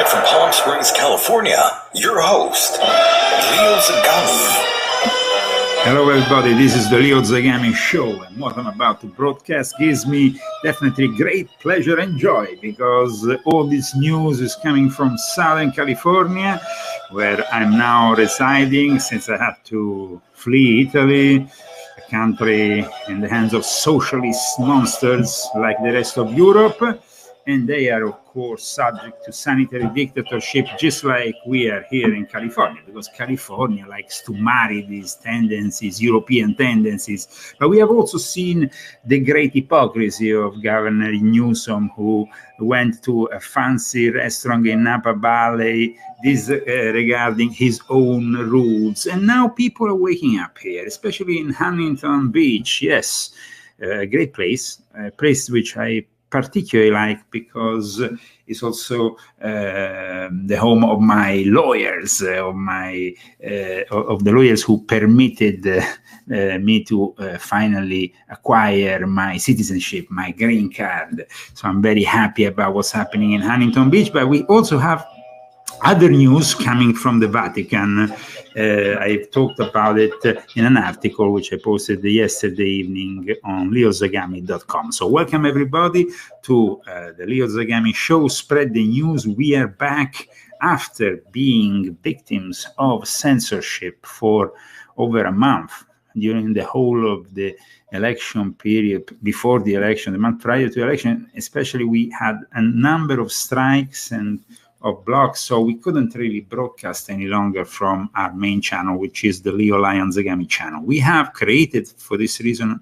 Live from Palm Springs, California, your host, Leo Zagami. Hello everybody, this is the Leo Zagami Show, and what I'm about to broadcast gives me definitely great pleasure and joy, because all this news is coming from Southern California, where I'm now residing since I had to flee Italy, a country in the hands of socialist monsters like the rest of Europe. And they are, of course, subject to sanitary dictatorship, just like we are here in California, because California likes to marry these tendencies, European tendencies. But we have also seen the great hypocrisy of Governor Newsom, who went to a fancy restaurant in Napa Valley, regarding his own rules. And now people are waking up here, especially in Huntington Beach. Yes, a great place, a place which I particularly like, because it's also the home of my lawyers, of the lawyers who permitted me to finally acquire my citizenship, my green card. So I'm very happy about what's happening in Huntington Beach. But we also have other news coming from the Vatican. I've talked about it in an article which I posted yesterday evening on leozagami.com. So welcome everybody to the Leo Zagami Show. Spread the news. We are back after being victims of censorship for over a month during the whole of the election period, before the election, the month prior to the election. Especially, we had a number of strikes and of blocks, so we couldn't really broadcast any longer from our main channel, which is the Leo Lion Zagami channel. We have created, for this reason,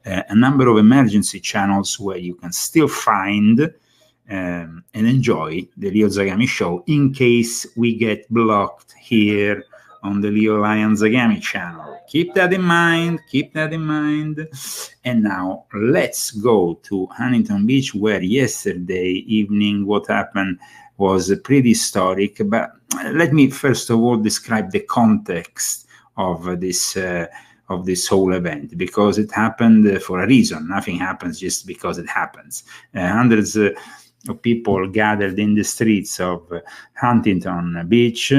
a number of emergency channels where you can still find and enjoy the Leo Zagami Show in case we get blocked here on the Leo Lion Zagami channel. Keep that in mind, And now let's go to Huntington Beach, where yesterday evening what happened was pretty historic. But let me first of all describe the context of this whole event, because it happened for a reason. Nothing happens just because it happens. Hundreds of people gathered in the streets of Huntington Beach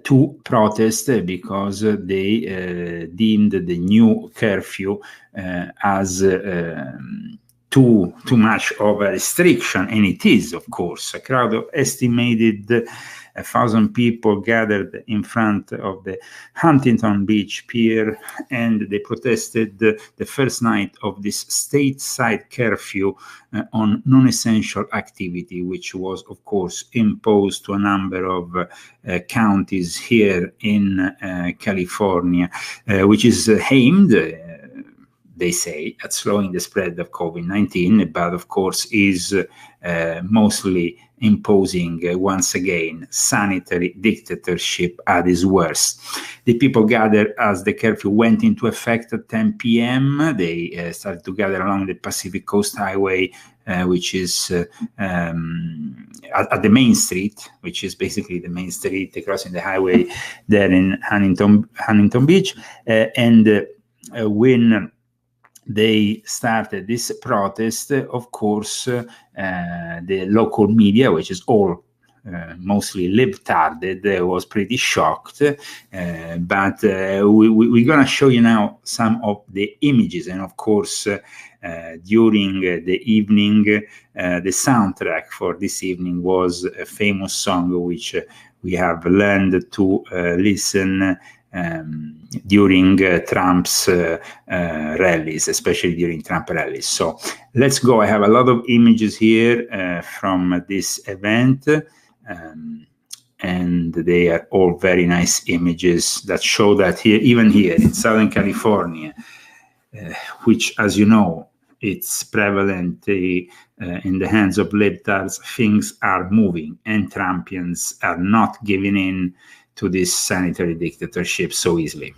to protest because they deemed the new curfew as too much of a restriction, and it is, of course. A crowd of estimated 1,000 people gathered in front of the Huntington Beach Pier, and they protested the first night of this stateside curfew on non-essential activity, which was, of course, imposed to a number of counties here in California, which is aimed, they say, at slowing the spread of COVID-19, but of course is mostly imposing, once again, sanitary dictatorship at its worst. The people gathered as the curfew went into effect at 10 p.m. They started to gather along the Pacific Coast Highway, which is at the main street, which is basically the main street crossing the highway there in Huntington Beach. When they started this protest, of course, the local media, which is all mostly libtarded, was pretty shocked. But we're going to show you now some of the images. And of course, during the evening, the soundtrack for this evening was a famous song which we have learned to listen during Trump's rallies, especially during Trump rallies. So let's go. I have a lot of images here from this event, and they are all very nice images that show that here, even here in Southern California, which, as you know, it's prevalent in the hands of libtards, things are moving, and Trumpians are not giving in to this sanitary dictatorship so easily.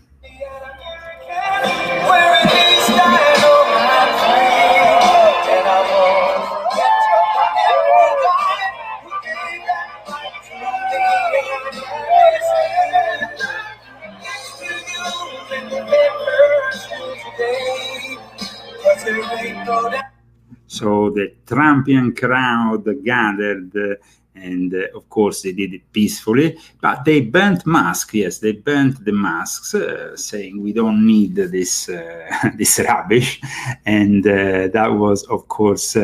So the Trumpian crowd gathered And of course, they did it peacefully, but they burnt masks. Yes, they burnt the masks, saying we don't need this this rubbish. And that was, of course,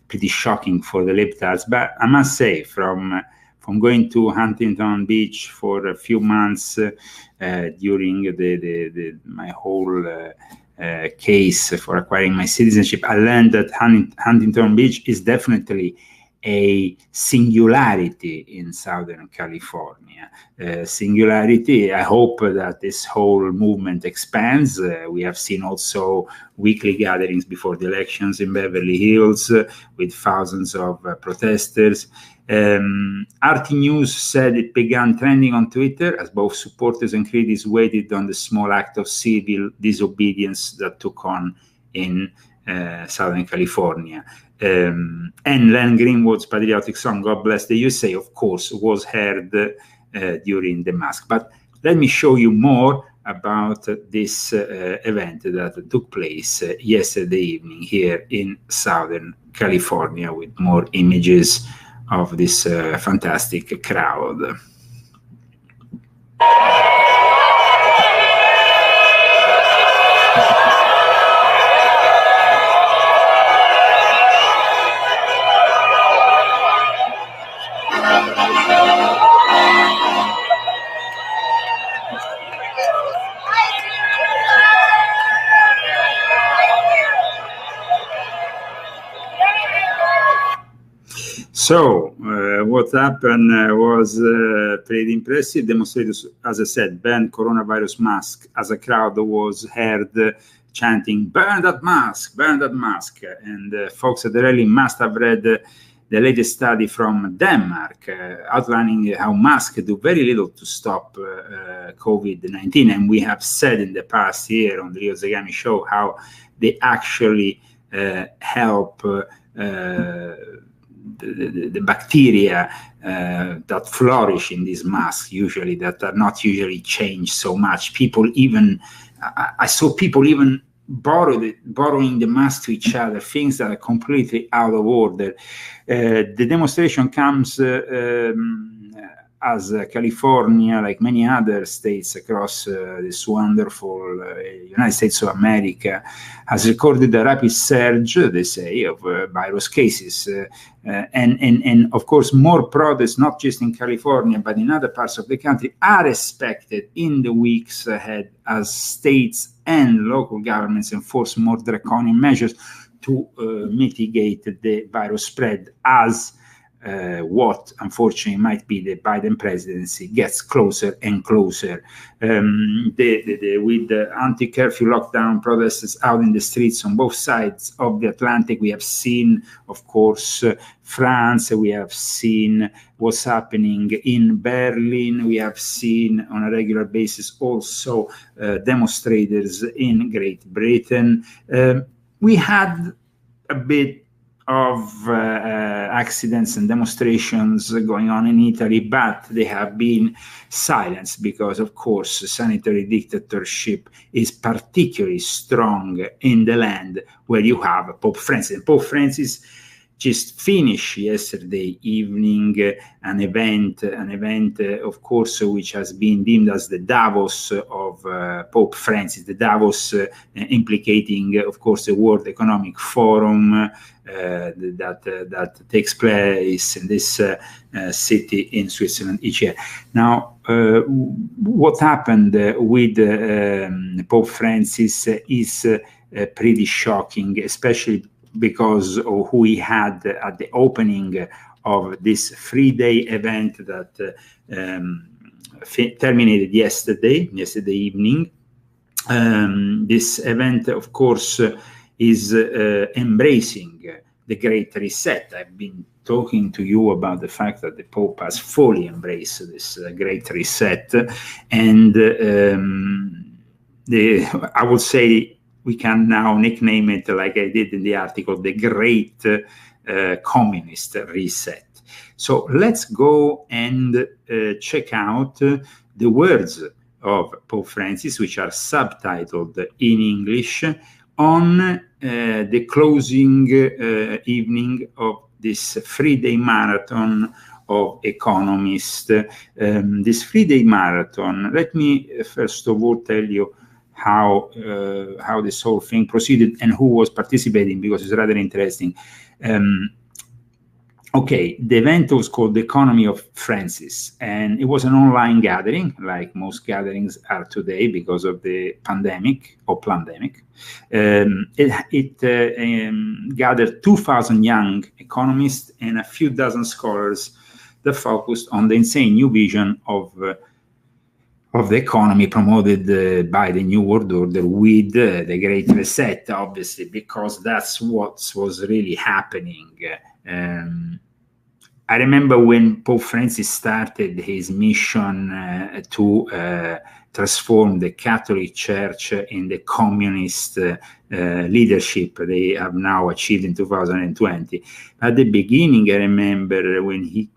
pretty shocking for the libtards. But I must say, from going to Huntington Beach for a few months during my whole case for acquiring my citizenship, I learned that Huntington Beach is definitely a singularity in Southern California. Singularity, I hope that this whole movement expands. We have seen also weekly gatherings before the elections in Beverly Hills with thousands of protesters. RT News said it began trending on Twitter as both supporters and critics waited on the small act of civil disobedience that took on in Southern California. And Len Greenwood's patriotic song, God Bless the USA, of course, was heard during the mask. But let me show you more about this event that took place yesterday evening here in Southern California, with more images of this fantastic crowd. So what happened was pretty impressive. Demonstrators, as I said, banned coronavirus mask as a crowd was heard chanting, "Burn that mask, burn that mask." And folks at the rally must have read the latest study from Denmark outlining how masks do very little to stop COVID-19. And we have said in the past here on the Leo Zagami show how they actually help the bacteria that flourish in these masks, usually, that are not usually changed so much. People even, I saw people even borrowing the mask to each other, things that are completely out of order. The demonstration comes as California, like many other states across this wonderful United States of America, has recorded a rapid surge, they say, of virus cases. And of course, more protests, not just in California, but in other parts of the country, are expected in the weeks ahead as states and local governments enforce more draconian measures to mitigate the virus spread as what unfortunately might be the Biden presidency gets closer and closer. With the anti-curfew lockdown protests out in the streets on both sides of the Atlantic, we have seen, of course, France, we have seen what's happening in Berlin, we have seen on a regular basis also demonstrators in Great Britain. We had a bit of accidents and demonstrations going on in Italy, but they have been silenced because, of course, sanitary dictatorship is particularly strong in the land where you have Pope Francis. And Pope Francis just finished yesterday evening an event, of course, which has been deemed as the Davos of Pope Francis, the Davos implicating, of course, the World Economic Forum that takes place in this city in Switzerland each year. Now, what happened with Pope Francis is pretty shocking, especially because of who he had at the opening of this 3-day event that terminated yesterday evening. This event, of course, is embracing the Great Reset. I've been talking to you about the fact that the Pope has fully embraced this Great Reset, and I would say we can now nickname it, like I did in the article, the Great Communist Reset. So let's go and check out the words of Pope Francis, which are subtitled in English, on the closing evening of this 3-day marathon of economists. This 3-day marathon, let me first of all tell you how this whole thing proceeded and who was participating, because it's rather interesting. Okay, the event was called The Economy of Francis, and it was an online gathering, like most gatherings are today because of the pandemic. It gathered 2,000 young economists and a few dozen scholars that focused on the insane new vision of the economy promoted by the New World Order with the Great Reset, obviously, because that's what was really happening. I remember when Pope Francis started his mission to transform the Catholic Church in the communist leadership they have now achieved in 2020. At the beginning, I remember when he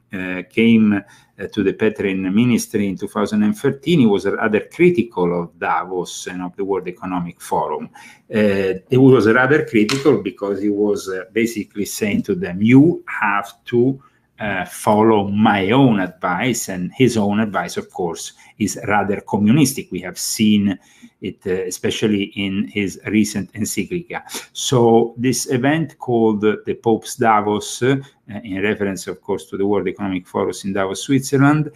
came to the Petrine ministry in 2013, he was rather critical of Davos and of the World Economic Forum. He was rather critical because he was basically saying to them, you have to follow my own advice, and his own advice, of course, is rather communistic. We have seen it, especially in his recent encyclica. So this event called the Pope's Davos, in reference, of course, to the World Economic Forum in Davos, Switzerland,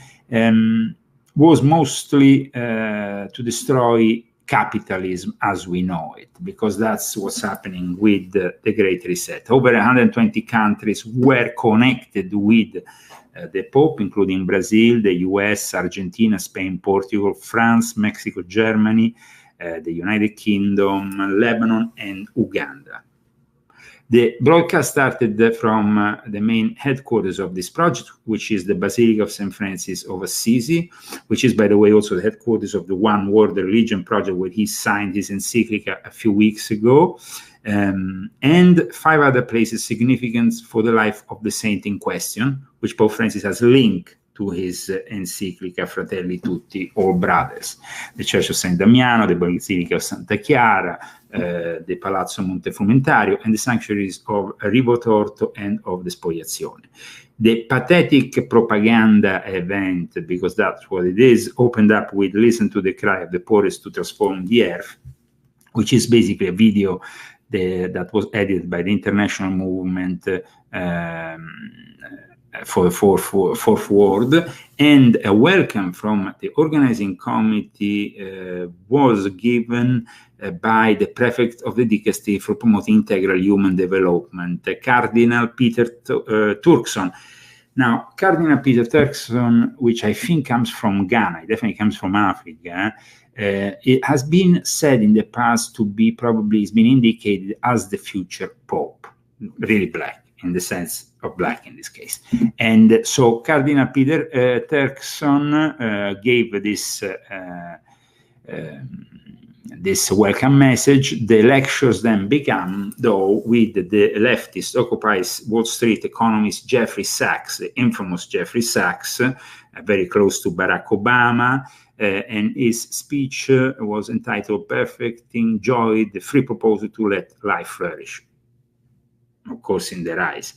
was mostly to destroy capitalism as we know it, because that's what's happening with the Great Reset. Over 120 countries were connected with the Pope, including Brazil, the US, Argentina, Spain, Portugal, France, Mexico, Germany, the United Kingdom, Lebanon, and Uganda. The broadcast started from the main headquarters of this project, which is the Basilica of St. Francis of Assisi, which is, by the way, also the headquarters of the One World Religion project, where he signed his encyclica a few weeks ago, and 5 other places significant for the life of the saint in question, which Pope Francis has linked to his encyclica Fratelli Tutti, All Brothers: the Church of San Damiano, the Basilica of Santa Chiara, the Palazzo Montefrumentario, and the sanctuaries of Rivotorto and of the Spoliazione. The pathetic propaganda event, because that's what it is, opened up with Listen to the Cry of the Poorest to Transform the Earth, which is basically a video that was edited by the international movement for the fourth world, and a welcome from the organizing committee was given by the prefect of the dicastery for promoting integral human development, Cardinal Peter Turkson. Now, Cardinal Peter Turkson, which I think comes from Ghana, it definitely comes from Africa, it has been said in the past to be probably, it's been indicated as the future Pope, really black, in the sense of black in this case. And so Cardinal Peter Turkson gave this welcome message. The lectures then began, though, with the leftist Occupy Wall Street economist Jeffrey Sachs, the infamous Jeffrey Sachs, very close to Barack Obama, and his speech was entitled Perfecting Joy, the Free Proposal to Let Life Flourish, of course, in their eyes.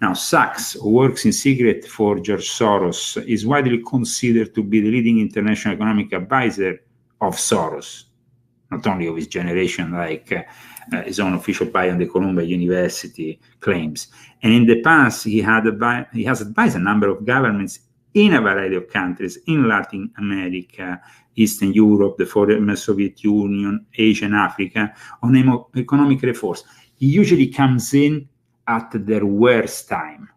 Now, Sachs, who works in secret for George Soros, is widely considered to be the leading international economic advisor of Soros, not only of his generation, like his own official bio on the Columbia University claims. And in the past, he has advised a number of governments in a variety of countries in Latin America, Eastern Europe, the former Soviet Union, Asia, and Africa on economic reforms. He usually comes in at their worst time,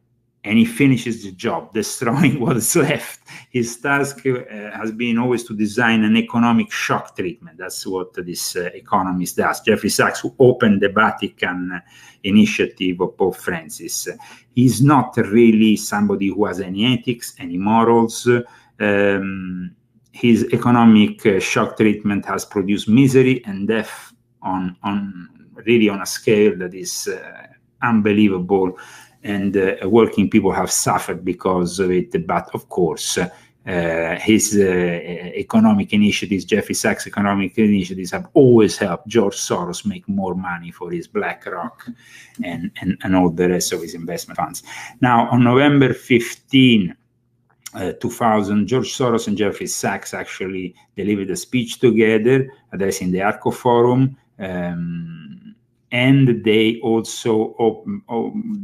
and he finishes the job, destroying what's left. His task has been always to design an economic shock treatment. That's what this economist does. Jeffrey Sachs, who opened the Vatican initiative of Pope Francis. He's not really somebody who has any ethics, any morals. His economic shock treatment has produced misery and death on a scale that is unbelievable, and working people have suffered because of it. But of course, his economic initiatives, Jeffrey Sachs' economic initiatives, have always helped George Soros make more money for his BlackRock and all the rest of his investment funds. Now, on November 15, 2000, George Soros and Jeffrey Sachs actually delivered a speech together addressing the Arco Forum, and they also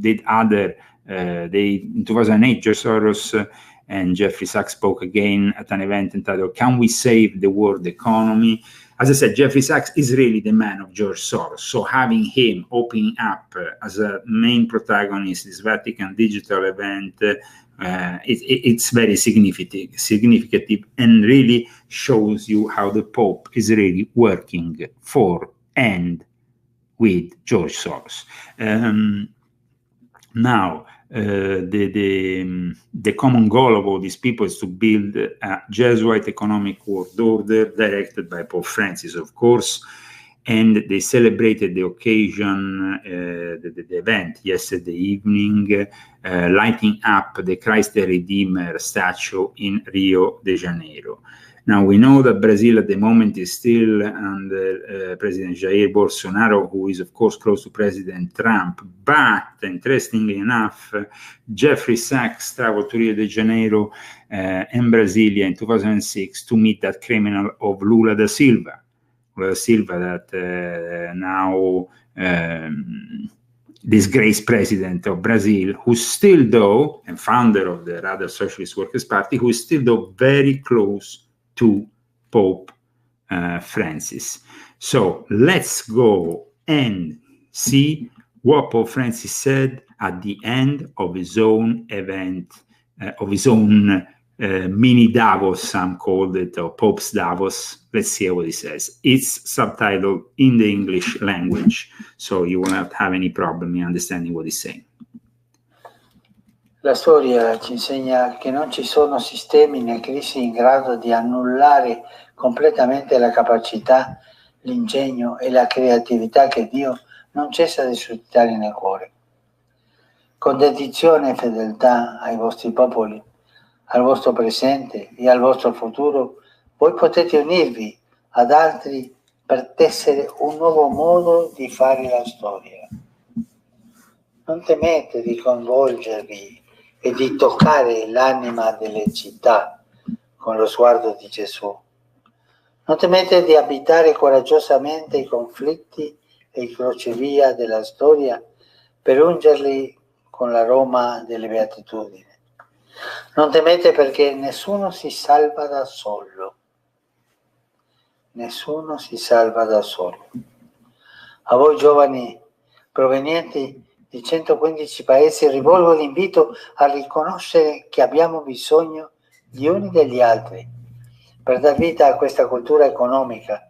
did other. In 2008, George Soros and Jeffrey Sachs spoke again at an event entitled "Can We Save the World Economy?" As I said, Jeffrey Sachs is really the man of George Soros. So having him opening up as a main protagonist this Vatican digital event, it's very significant and really shows you how the Pope is really working for and with George Soros. Now, the common goal of all these people is to build a Jesuit economic world order directed by Pope Francis, of course, and they celebrated the occasion, the event yesterday evening, lighting up the Christ the Redeemer statue in Rio de Janeiro. Now, we know that Brazil at the moment is still under President Jair Bolsonaro, who is, of course, close to President Trump. But, interestingly enough, Jeffrey Sachs traveled to Rio de Janeiro and Brasilia in 2006 to meet that criminal of Lula da Silva. Lula da Silva, that now disgraced president of Brazil, who's still, though, and founder of the Radical Socialist Workers' Party, who is still, though, very close to Pope Francis. So let's go and see what Pope Francis said at the end of his own event, of his own mini Davos, some called it, or Pope's Davos. Let's see what he says. It's subtitled in the English language, so you will not have any problem in understanding what he's saying. La storia ci insegna che non ci sono sistemi né crisi in grado di annullare completamente la capacità, l'ingegno e la creatività che Dio non cessa di suscitare nel cuore. Con dedizione e fedeltà ai vostri popoli, al vostro presente e al vostro futuro, voi potete unirvi ad altri per tessere un nuovo modo di fare la storia. Non temete di coinvolgervi e di toccare l'anima delle città con lo sguardo di Gesù. Non temete di abitare coraggiosamente i conflitti e i crocevia della storia per ungerli con l'aroma delle beatitudini. Non temete perché nessuno si salva da solo. Nessuno si salva da solo. A voi giovani provenienti di 115 paesi rivolgo l'invito a riconoscere che abbiamo bisogno gli uni degli altri per dar vita a questa cultura economica.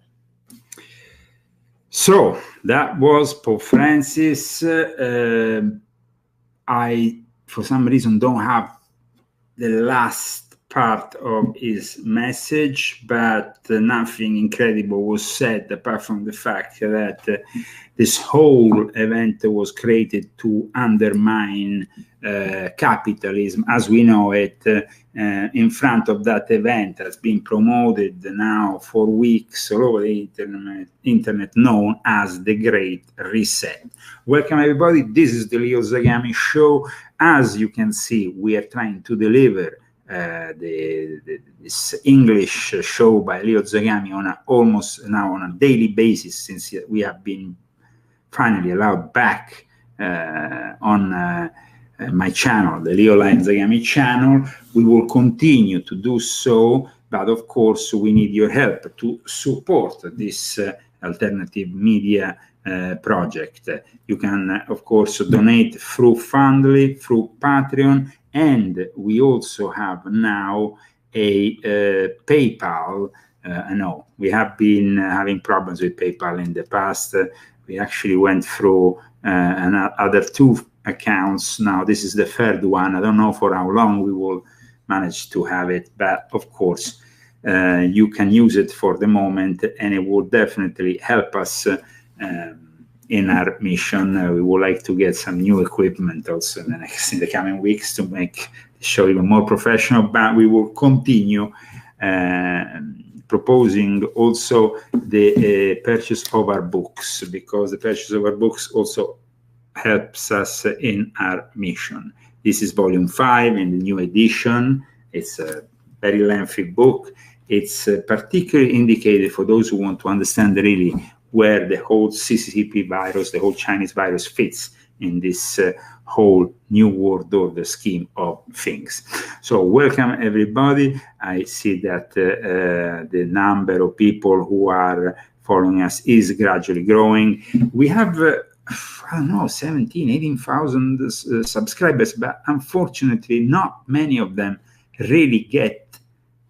So that was Pope Francis. I, for some reason, don't have the last part of his message, but nothing incredible was said apart from the fact that this whole event was created to undermine capitalism as we know it. In front of that event has been promoted now for weeks all over the internet, known as the Great Reset. Welcome everybody, this is the Leo Zagami Show. As you can see, we are trying to deliver this English show by Leo Zagami almost now on a daily basis, since we have been finally allowed back on my channel, the Leo Lion Zagami channel. We will continue to do so, but of course we need your help to support this alternative media project. You can, of course, donate through Fundly, through Patreon, and we also have now a PayPal. I know we have been having problems with PayPal in the past. We actually went through other two accounts. Now this is the third one. I don't know for how long we will manage to have it, but of course you can use it for the moment, and it will definitely help us in our mission. We would like to get some new equipment also in the coming weeks to make the show even more professional, but we will continue proposing also the purchase of our books, because the purchase of our books also helps us in our mission. This is volume 5 in the new edition, It's a very lengthy book. It's particularly indicated for those who want to understand really where the whole CCP virus, the whole Chinese virus fits in this whole new world order scheme of things. So welcome everybody. I see that the number of people who are following us is gradually growing. We have, I don't know, 17, 18,000 subscribers, but unfortunately not many of them really get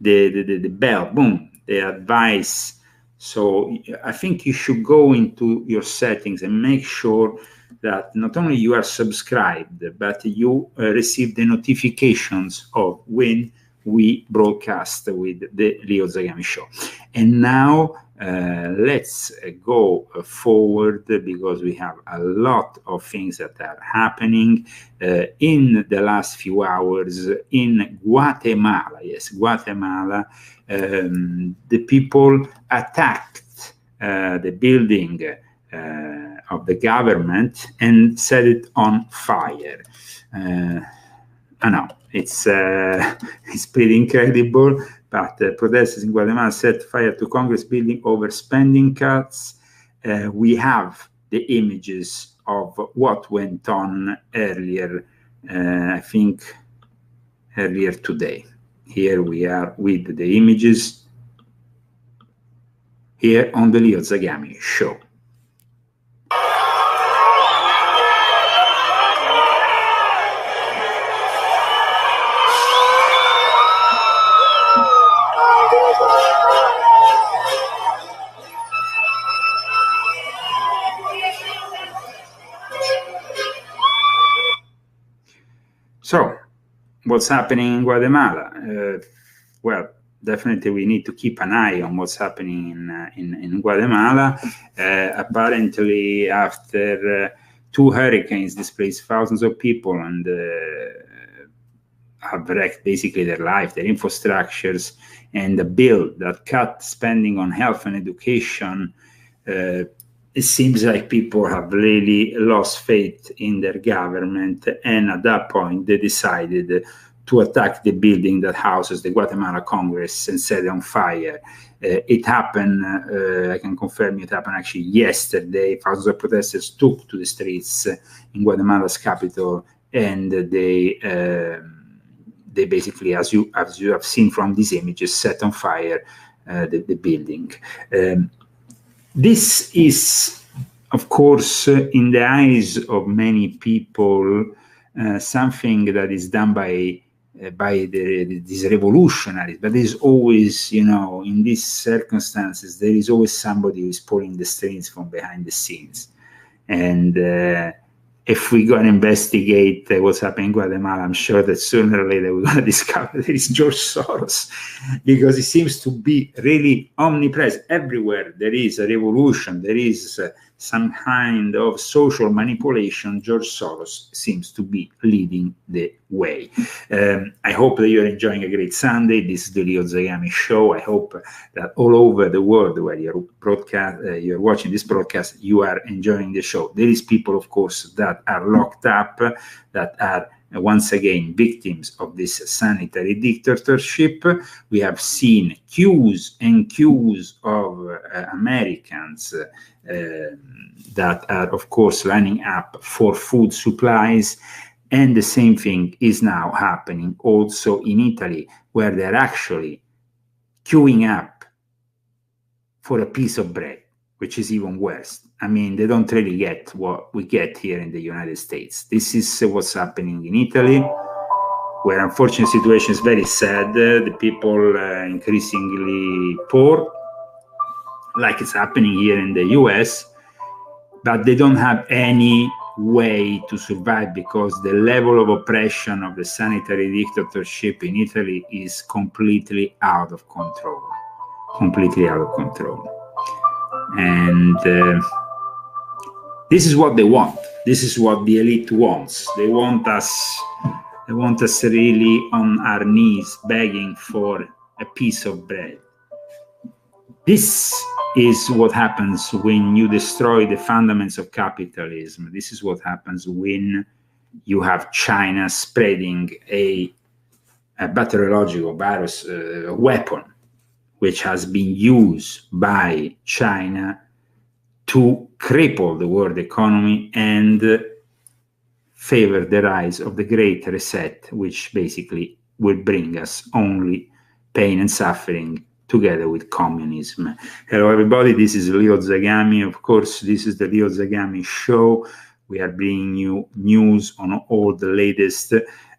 the bell, boom, the advice. So I think you should go into your settings and make sure that not only you are subscribed, but you receive the notifications of when we broadcast with the Leo Zagami Show. And now let's go forward, because we have a lot of things that are happening in the last few hours in Guatemala. Yes, Guatemala. The people attacked the building of the government and set it on fire. I know it's pretty incredible, but protesters in Guatemala set fire to Congress building over spending cuts. We have the images of what went on earlier, I think earlier today. Here we are with the images here on the Leo Zagami Show. So, what's happening in Guatemala? Well, definitely we need to keep an eye on what's happening in Guatemala. Apparently, after two hurricanes displaced thousands of people and have wrecked basically their life, their infrastructures, and a bill that cut spending on health and education, it seems like people have really lost faith in their government, and at that point they decided to attack the building that houses the Guatemala Congress and set it on fire. It happened, I can confirm it happened actually yesterday. Thousands of protesters took to the streets in Guatemala's capital, and they basically, as you have seen from these images, set on fire the building. This is, of course, in the eyes of many people, something that is done by these revolutionaries. But there's always, in these circumstances, there is always somebody who is pulling the strings from behind the scenes. And if we go and investigate what's happening in Guatemala, I'm sure that sooner or later we're going to discover there is George Soros, because it seems to be really omnipresent. Everywhere there is a revolution, there is some kind of social manipulation, George Soros seems to be leading the way. I hope that you're enjoying a great Sunday. This is the Leo Zagami Show. I hope that all over the world where you're watching this broadcast, you are enjoying the show. There is people, of course, that are locked up, that are once again victims of this sanitary dictatorship. We have seen queues and queues of Americans that are, of course, lining up for food supplies. And the same thing is now happening also in Italy, where they're actually queuing up for a piece of bread, which is even worse. I mean, they don't really get what we get here in the United States. This is what's happening in Italy, where unfortunately the situation is very sad. The people increasingly poor, like it's happening here in the US, but they don't have any way to survive, because the level of oppression of the sanitary dictatorship in Italy is completely out of control. Completely out of control. And this is what they want. This is what the elite wants. They want us really on our knees begging for a piece of bread. This is what happens when you destroy the fundamentals of capitalism. This is what happens when you have China spreading a a bacteriological virus weapon, which has been used by China to cripple the world economy and favor the rise of the Great Reset, which basically will bring us only pain and suffering together with communism. Hello, everybody. This is Leo Zagami. Of course, this is the Leo Zagami Show. We are bringing you news on all the latest.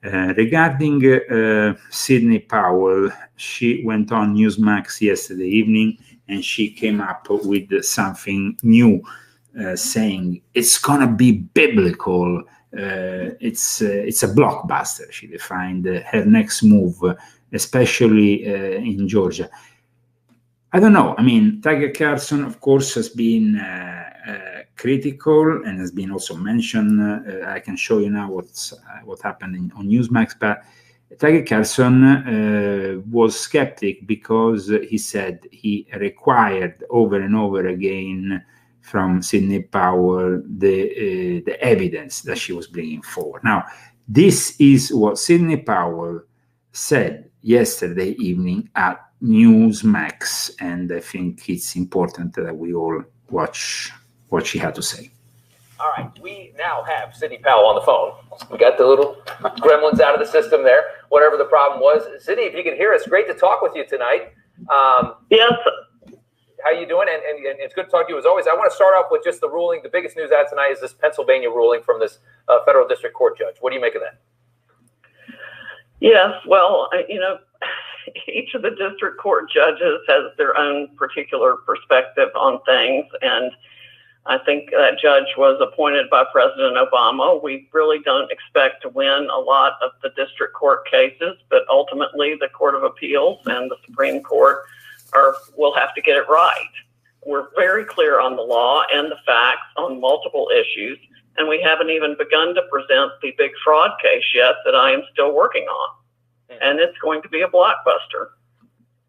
Regarding Sidney Powell, she went on Newsmax yesterday evening and she came up with something new, saying it's going to be biblical. It's a blockbuster, she defined her next move, especially in Georgia. I don't know. I mean, Tucker Carlson, of course, has been critical and has been also mentioned. I can show you now what happened on Newsmax, but Tucker Carlson was skeptic because he said he required over and over again from Sidney Powell the evidence that she was bringing forward. Now, this is what Sidney Powell said yesterday evening at Newsmax, and I think it's important that we all watch what she had to say. All right, we now have Sidney Powell on the phone. We got the little gremlins out of the system there, whatever the problem was. Sidney, if you can hear us, great to talk with you tonight. Yes. How you doing? And it's good to talk to you as always. I want to start off with just the ruling. The biggest news out tonight is this Pennsylvania ruling from this federal district court judge. What do you make of that? Yes, well, each of the district court judges has their own particular perspective on things, and I think that judge was appointed by President Obama. We really don't expect to win a lot of the district court cases, but ultimately the Court of Appeals and the Supreme Court will have to get it right. We're very clear on the law and the facts on multiple issues, and we haven't even begun to present the big fraud case yet that I am still working on. And it's going to be a blockbuster.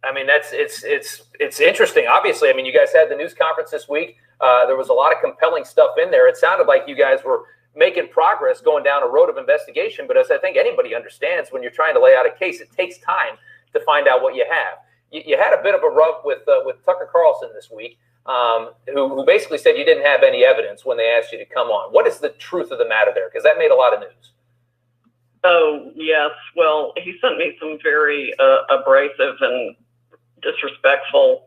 I mean, it's interesting. Obviously, I mean, you guys had the news conference this week. There was a lot of compelling stuff in there. It sounded like you guys were making progress going down a road of investigation. But as I think anybody understands, when you're trying to lay out a case, it takes time to find out what you have. You had a bit of a rub with Tucker Carlson this week, who basically said you didn't have any evidence when they asked you to come on. What is the truth of the matter there? Because that made a lot of news. Oh, yes. Well, he sent me some very abrasive and disrespectful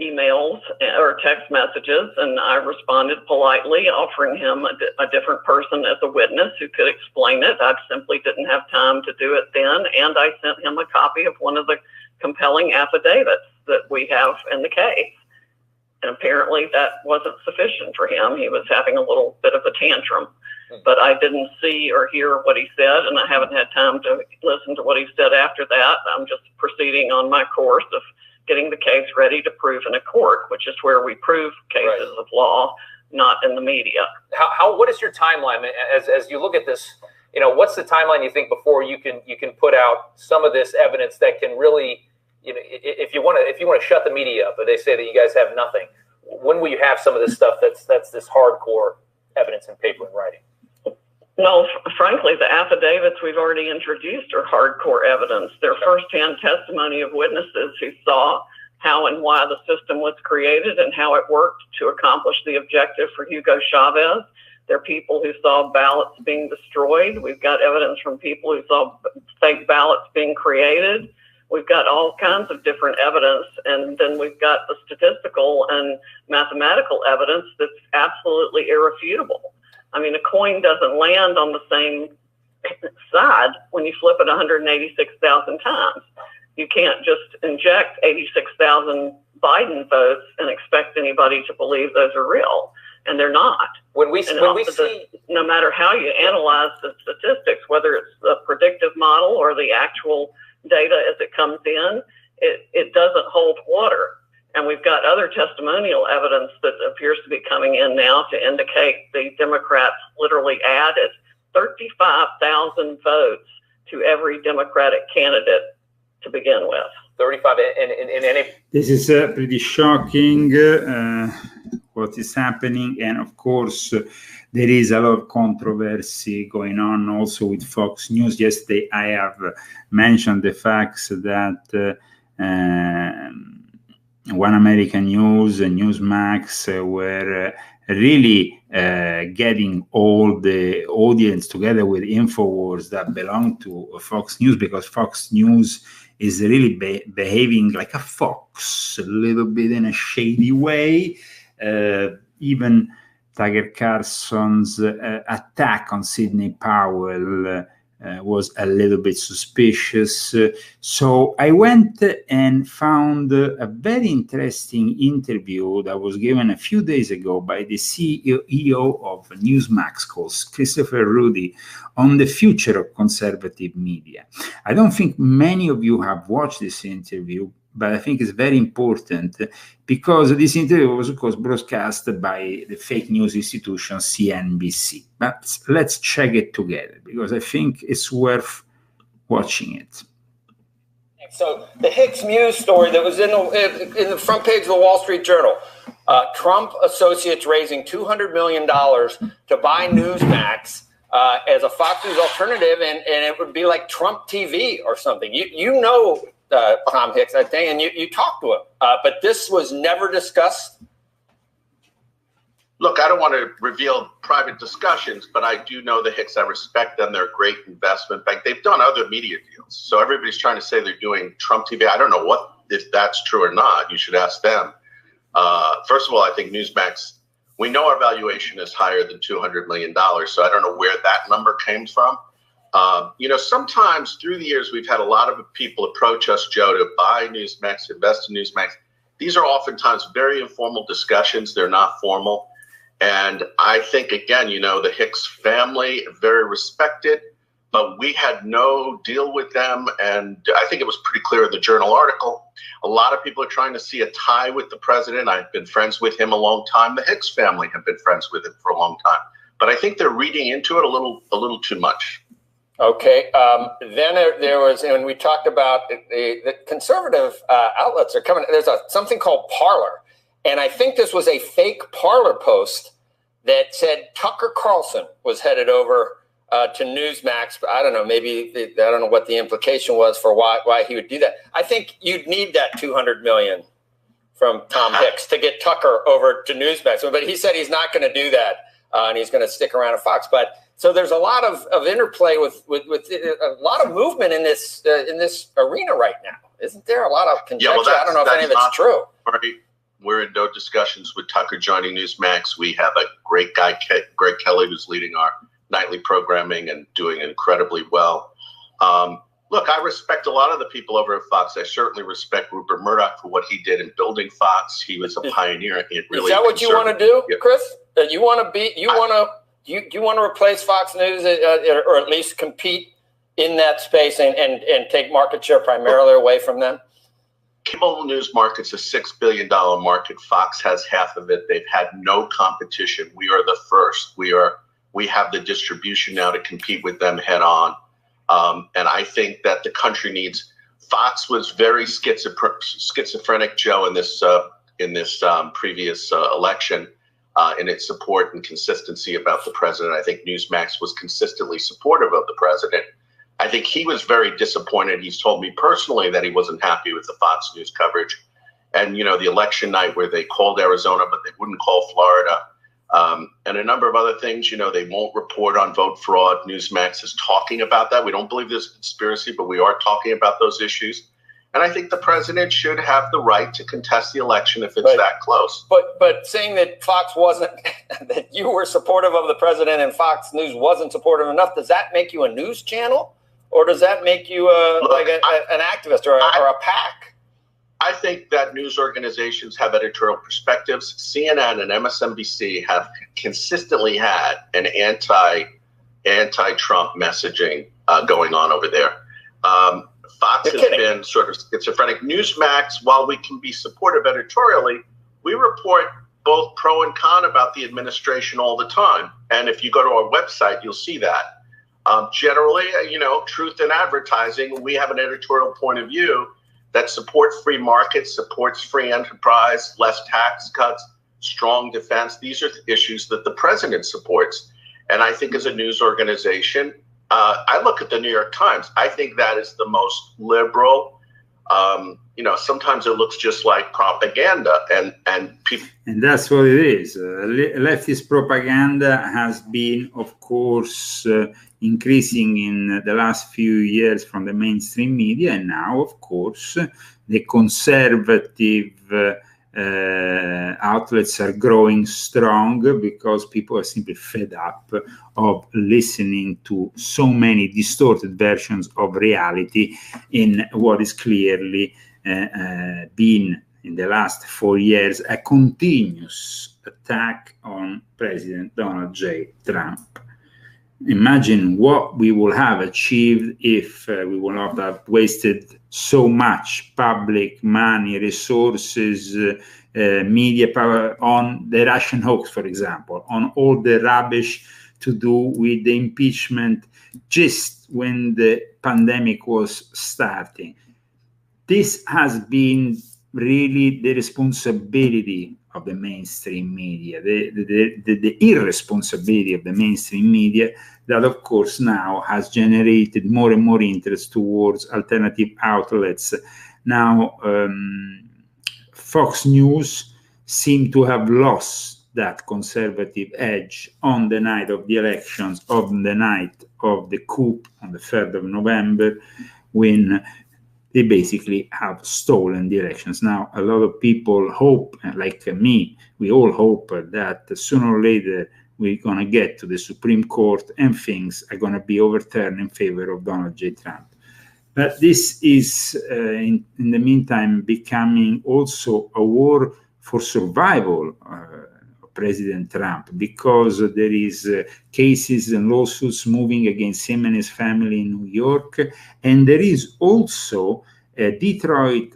emails or text messages, and I responded politely, offering him a different person as a witness who could explain it. I simply didn't have time to do it then, and I sent him a copy of one of the compelling affidavits that we have in the case. And apparently that wasn't sufficient for him. He was having a little bit of a tantrum. But I didn't see or hear what he said, and I haven't had time to listen to what he said after that. I'm just proceeding on my course of getting the case ready to prove in a court, which is where we prove cases of law, not in the media. What is your timeline as you look at this? What's the timeline you think before you can put out some of this evidence that can really, if you want to shut the media up, but they say that you guys have nothing, when will you have some of this stuff that's this hardcore evidence in paper and writing? Well, frankly, the affidavits we've already introduced are hardcore evidence. They're firsthand testimony of witnesses who saw how and why the system was created and how it worked to accomplish the objective for Hugo Chavez. They're people who saw ballots being destroyed. We've got evidence from people who saw fake ballots being created. We've got all kinds of different evidence, and then we've got the statistical and mathematical evidence that's absolutely irrefutable. I mean, a coin doesn't land on the same side when you flip it 186,000 times. You can't just inject 86,000 Biden votes and expect anybody to believe those are real, and they're not. When we see, no matter how you analyze the statistics, whether it's the predictive model or the actual data as it comes in, it doesn't hold water. And we've got other testimonial evidence that appears to be coming in now to indicate the Democrats literally added 35,000 votes to every Democratic candidate to begin with. 35 in any. This is pretty shocking. what is happening. And of course, there is a lot of controversy going on also with Fox News. Yesterday, I have mentioned the facts that One American News and Newsmax were really getting all the audience together with InfoWars that belong to Fox News, because Fox News is really behaving like a fox, a little bit in a shady way. Even Tucker Carlson's attack on Sidney Powell was a little bit suspicious. So I went and found a very interesting interview that was given a few days ago by the CEO of Newsmax, called Christopher Rudy, on the future of conservative media. I don't think many of you have watched this interview, but I think it's very important because this interview was, of course, broadcast by the fake news institution CNBC. But let's check it together because I think it's worth watching it. So the Hicks Muse story that was in the front page of the Wall Street Journal, Trump associates raising $200 million to buy Newsmax as a Fox News alternative, and it would be like Trump TV or something. You know Tom Hicks, I think, and you talked to him. But this was never discussed. Look, I don't want to reveal private discussions, but I do know the Hicks. I respect them. They're a great investment bank. They've done other media deals. So everybody's trying to say they're doing Trump TV. I don't know if that's true or not. You should ask them. First of all, I think Newsmax, we know our valuation is higher than $200 million. So I don't know where that number came from. Sometimes through the years, we've had a lot of people approach us, Joe, to buy Newsmax, invest in Newsmax. These are oftentimes very informal discussions. They're not formal. And I think, again, the Hicks family, very respected, but we had no deal with them. And I think it was pretty clear in the Journal article. A lot of people are trying to see a tie with the president. I've been friends with him a long time. The Hicks family have been friends with him for a long time. But I think they're reading into it a little too much. Okay. Then there was, and we talked about the conservative outlets are coming. There's something called Parler. And I think this was a fake Parler post that said Tucker Carlson was headed over to Newsmax. I don't know. Maybe I don't know what the implication was for why he would do that. I think you'd need that $200 million from Tom Hicks to get Tucker over to Newsmax. But he said he's not going to do that, and he's going to stick around at Fox. But so there's a lot of interplay with a lot of movement in this arena right now, isn't there? A lot of conjecture. I don't know if any of it's true. Right. We're in no discussions with Tucker joining Newsmax. We have a great guy, Greg Kelly, who's leading our nightly programming and doing incredibly well. Look, I respect a lot of the people over at Fox. I certainly respect Rupert Murdoch for what he did in building Fox. He was a pioneer. Is that what you want to do, Chris? You want to replace Fox News or at least compete in that space and take market share primarily away from them? Cable news market's a $6 billion market. Fox has half of it. They've had no competition. We are the first. We have the distribution now to compete with them head on. And I think that the country needs. Fox was very schizophrenic, Joe, in this previous election, in its support and consistency about the president. I think Newsmax was consistently supportive of the president. I think he was very disappointed. He's told me personally that he wasn't happy with the Fox News coverage. And, the election night where they called Arizona, but they wouldn't call Florida. And a number of other things, they won't report on vote fraud. Newsmax is talking about that. We don't believe there's a conspiracy, but we are talking about those issues. And I think the president should have the right to contest the election if it's that close. But saying that Fox wasn't, that you were supportive of the president and Fox News wasn't supportive enough, does that make you a news channel? Or does that make you an activist or a PAC? I think that news organizations have editorial perspectives. CNN and MSNBC have consistently had an anti-Trump messaging going on over there. Fox has been sort of schizophrenic. Newsmax, while we can be supportive editorially, we report both pro and con about the administration all the time. And if you go to our website, you'll see that. Generally, truth in advertising, we have an editorial point of view that supports free markets, supports free enterprise, less tax cuts. strong defense. These are issues that the president supports. And I think as a news organization, I look at the New York Times. I think that is the most liberal. Sometimes it looks just like propaganda, and people. And that's what it is. Leftist propaganda has been, of course, increasing in the last few years from the mainstream media, and now, of course, the conservative outlets are growing strong because people are simply fed up of listening to so many distorted versions of reality in what is clearly been in the last 4 years a continuous attack on President Donald J. Trump. Imagine what we would have achieved if we would not have wasted so much public money, resources, media power on the Russian hoax, for example, on all the rubbish to do with the impeachment just when the pandemic was starting. This has been really the responsibility of the mainstream media, the irresponsibility of the mainstream media that, of course, now has generated more and more interest towards alternative outlets. Now, Fox News seemed to have lost that conservative edge on the night of the elections, on the night of the coup on the 3rd of November, when they basically have stolen the elections. Now, a lot of people hope, like me, we all hope that sooner or later we're going to get to the Supreme Court and things are going to be overturned in favor of Donald J. Trump. But this is, in the meantime, becoming also a war for survival of President Trump, because there is cases and lawsuits moving against him and his family in New York. And there is also Detroit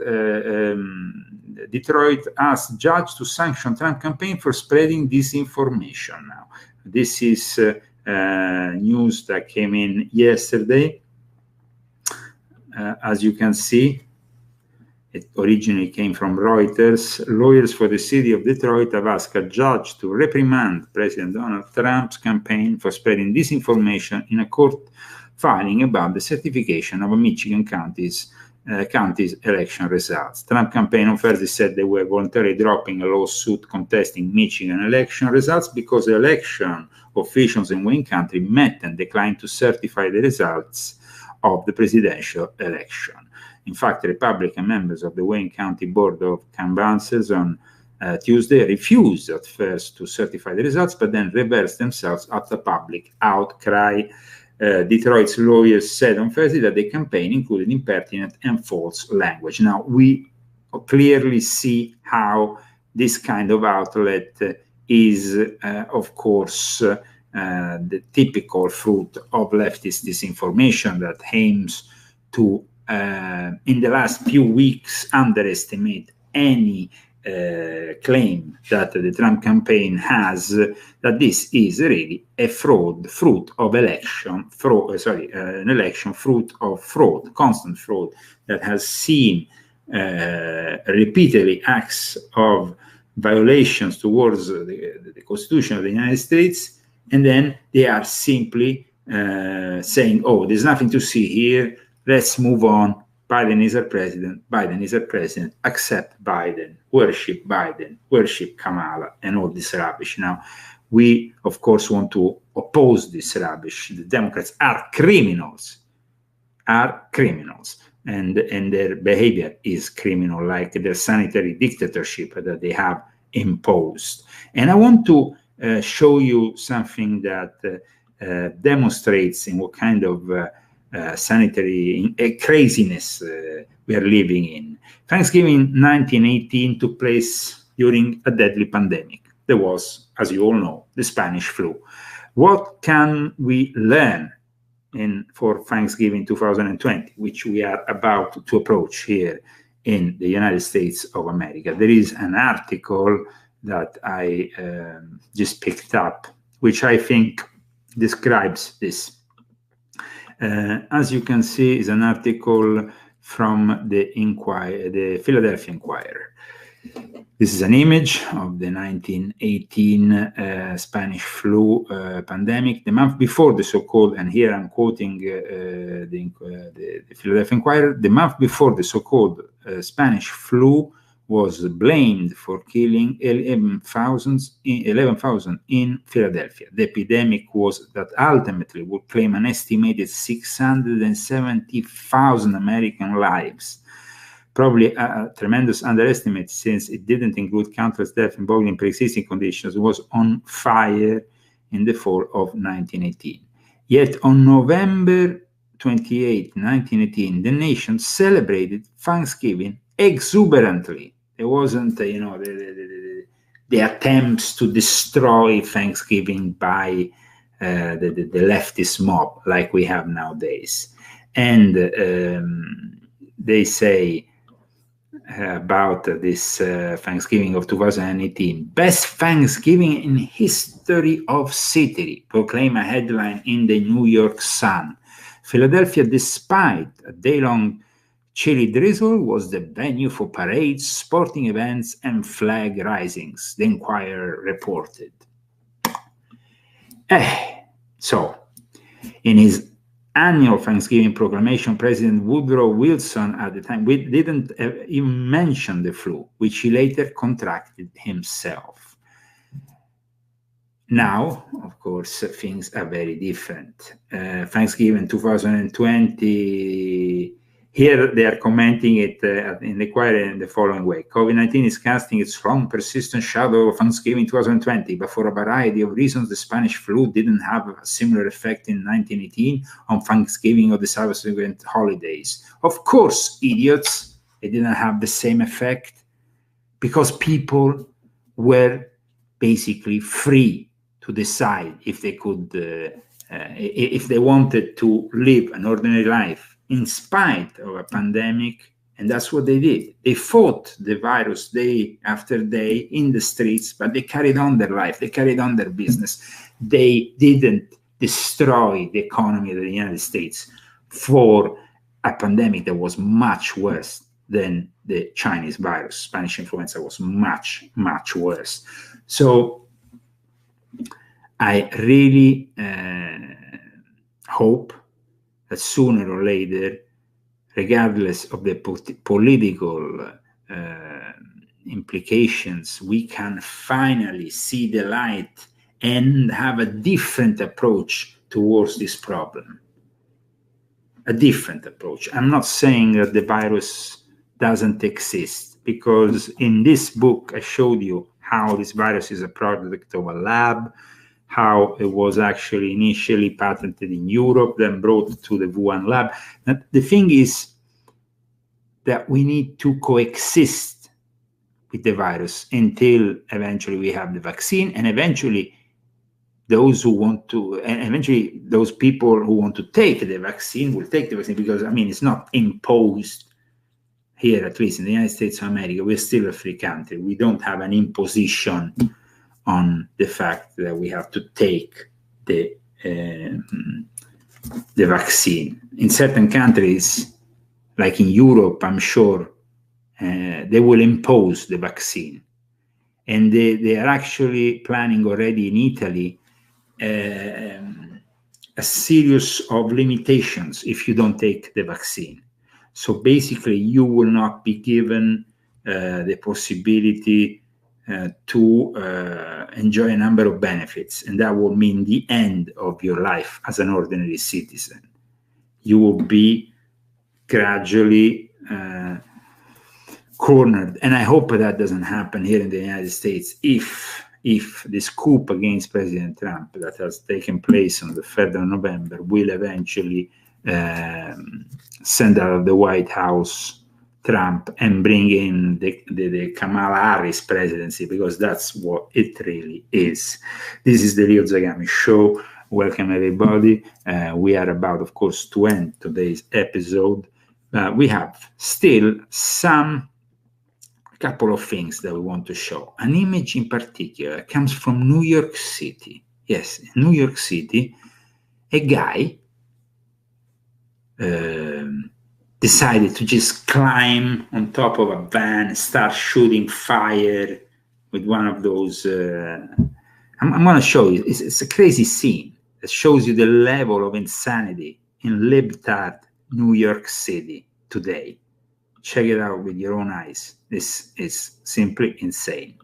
asked judge to sanction Trump campaign for spreading disinformation. Now, this is news that came in yesterday. As you can see, it originally came from Reuters. Lawyers for the city of Detroit have asked a judge to reprimand President Donald Trump's campaign for spreading disinformation in a court filing about the certification of a Michigan county's election results. Trump campaign on Thursday said they were voluntarily dropping a lawsuit contesting Michigan election results because the election officials in Wayne County met and declined to certify the results of the presidential election. In fact, the Republican members of the Wayne County Board of Canvassers on Tuesday refused at first to certify the results, but then reversed themselves after public outcry. Detroit's lawyers said on Thursday that the campaign included impertinent and false language. Now, we clearly see how this kind of outlet is, of course, the typical fruit of leftist disinformation that aims to, in the last few weeks, underestimate any claim that the Trump campaign has, that this is really a fruit of election, an election fruit of fraud, constant fraud, that has seen repeatedly acts of violations towards the Constitution of the United States, and then they are simply saying, oh, there's nothing to see here, let's move on. Biden is our president, accept Biden, worship Kamala, and all this rubbish. Now, we, of course, want to oppose this rubbish. The Democrats are criminals, and their behavior is criminal, like their sanitary dictatorship that they have imposed. And I want to show you something that demonstrates in what kind of sanitary craziness we are living in. Thanksgiving 1918 took place during a deadly pandemic. There was, as you all know, the Spanish flu. What can we learn for Thanksgiving 2020, which we are about to approach here in the United States of America? There is an article that I just picked up, which I think describes this. As you can see, is an article from the Philadelphia Inquirer. This is an image of the 1918 Spanish flu pandemic. The month before the so-called, and here I'm quoting the Philadelphia Inquirer, the month before the so-called Spanish flu was blamed for killing 11,000 in Philadelphia. The epidemic was that ultimately would claim an estimated 670,000 American lives. Probably a tremendous underestimate, since it didn't include countless deaths involving pre-existing conditions. It was on fire in the fall of 1918. Yet on November 28, 1918, the nation celebrated Thanksgiving exuberantly. There wasn't, the attempts to destroy Thanksgiving by the leftist mob like we have nowadays. And they say about this Thanksgiving of 2018, best Thanksgiving in history of city, proclaim a headline in the New York Sun. Philadelphia, despite a day-long chilly drizzle, was the venue for parades, sporting events, and flag risings, the Inquirer reported. So, in his annual Thanksgiving proclamation, President Woodrow Wilson at the time didn't even mention the flu, which he later contracted himself. Now, of course, things are very different. Thanksgiving 2020, here they are commenting it in the Inquirer in the following way. COVID-19 is casting its long, persistent shadow of Thanksgiving 2020, but for a variety of reasons, the Spanish flu didn't have a similar effect in 1918 on Thanksgiving or the subsequent holidays. Of course, idiots, it didn't have the same effect because people were basically free to decide if they could, if they wanted to live an ordinary life in spite of a pandemic, and that's what they did. They fought the virus day after day in the streets, but they carried on their life, they carried on their business. They didn't destroy the economy of the United States for a pandemic that was much worse than the Chinese virus. Spanish influenza was much, much worse. So I really hope that sooner or later, regardless of the political implications, we can finally see the light and have a different approach towards this problem. A different approach. I'm not saying that the virus doesn't exist, because in this book I showed you how this virus is a product of a lab, how it was actually initially patented in Europe, then brought to the Wuhan lab. Now, the thing is that we need to coexist with the virus until eventually we have the vaccine, and eventually those who want to, and eventually those people who want to take the vaccine will take the vaccine, because, I mean, it's not imposed here, at least in the United States of America. We're still a free country. We don't have an imposition on the fact that we have to take the vaccine. In certain countries, like in Europe, I'm sure they will impose the vaccine. And they are actually planning already in Italy a series of limitations if you don't take the vaccine. So basically, you will not be given the possibility to enjoy a number of benefits, and that will mean the end of your life as an ordinary citizen. You will be gradually cornered, and I hope that doesn't happen here in the United States. If this coup against President Trump that has taken place on the 3rd of November will eventually send out of the White House Trump and bring in the Kamala Harris presidency, because that's what it really is. This is the Leo Zagami Show. Welcome, everybody. We are about, of course, to end today's episode. We have still couple of things that we want to show. An image in particular comes from New York City. Yes, New York City, a guy decided to just climb on top of a van and start shooting fire with one of those. I'm going to show you. It's a crazy scene that shows you the level of insanity in libtard New York City today. Check it out with your own eyes. This is simply insane.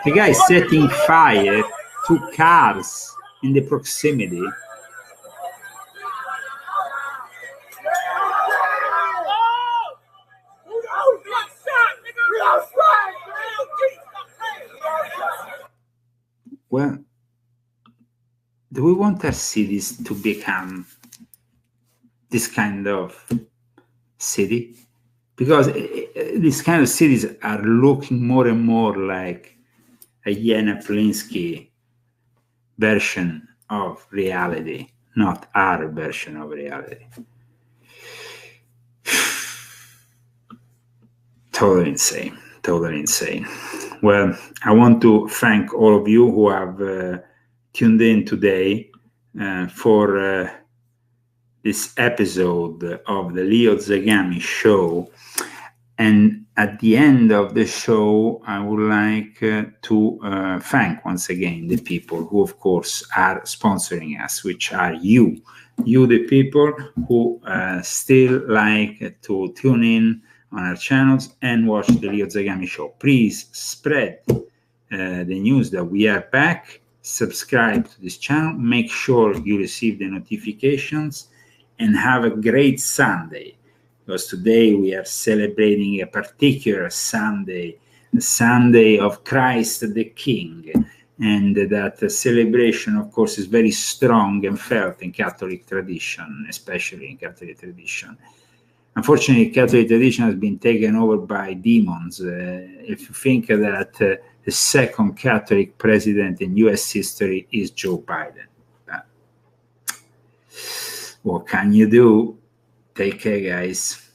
The guy setting fire to cars in the proximity. Well, do we want our cities to become this kind of city? Because these kind of cities are looking more and more like a Jana Plinsky version of reality, not our version of reality. Totally insane, totally insane. Well, I want to thank all of you who have tuned in today for this episode of the Leo Zagami Show. And at the end of the show, I would like to thank once again the people who, of course, are sponsoring us, which are you, the people who still like to tune in on our channels and watch the Leo Zagami Show. Please spread the news that we are back. Subscribe to this channel. Make sure you receive the notifications and have a great Sunday. Because today we are celebrating a particular Sunday, the Sunday of Christ the King. And that celebration, of course, is very strong and felt in Catholic tradition, especially in Catholic tradition. Unfortunately, Catholic tradition has been taken over by demons. If you think that the second Catholic president in U.S. history is Joe Biden. What can you do? Take care, guys.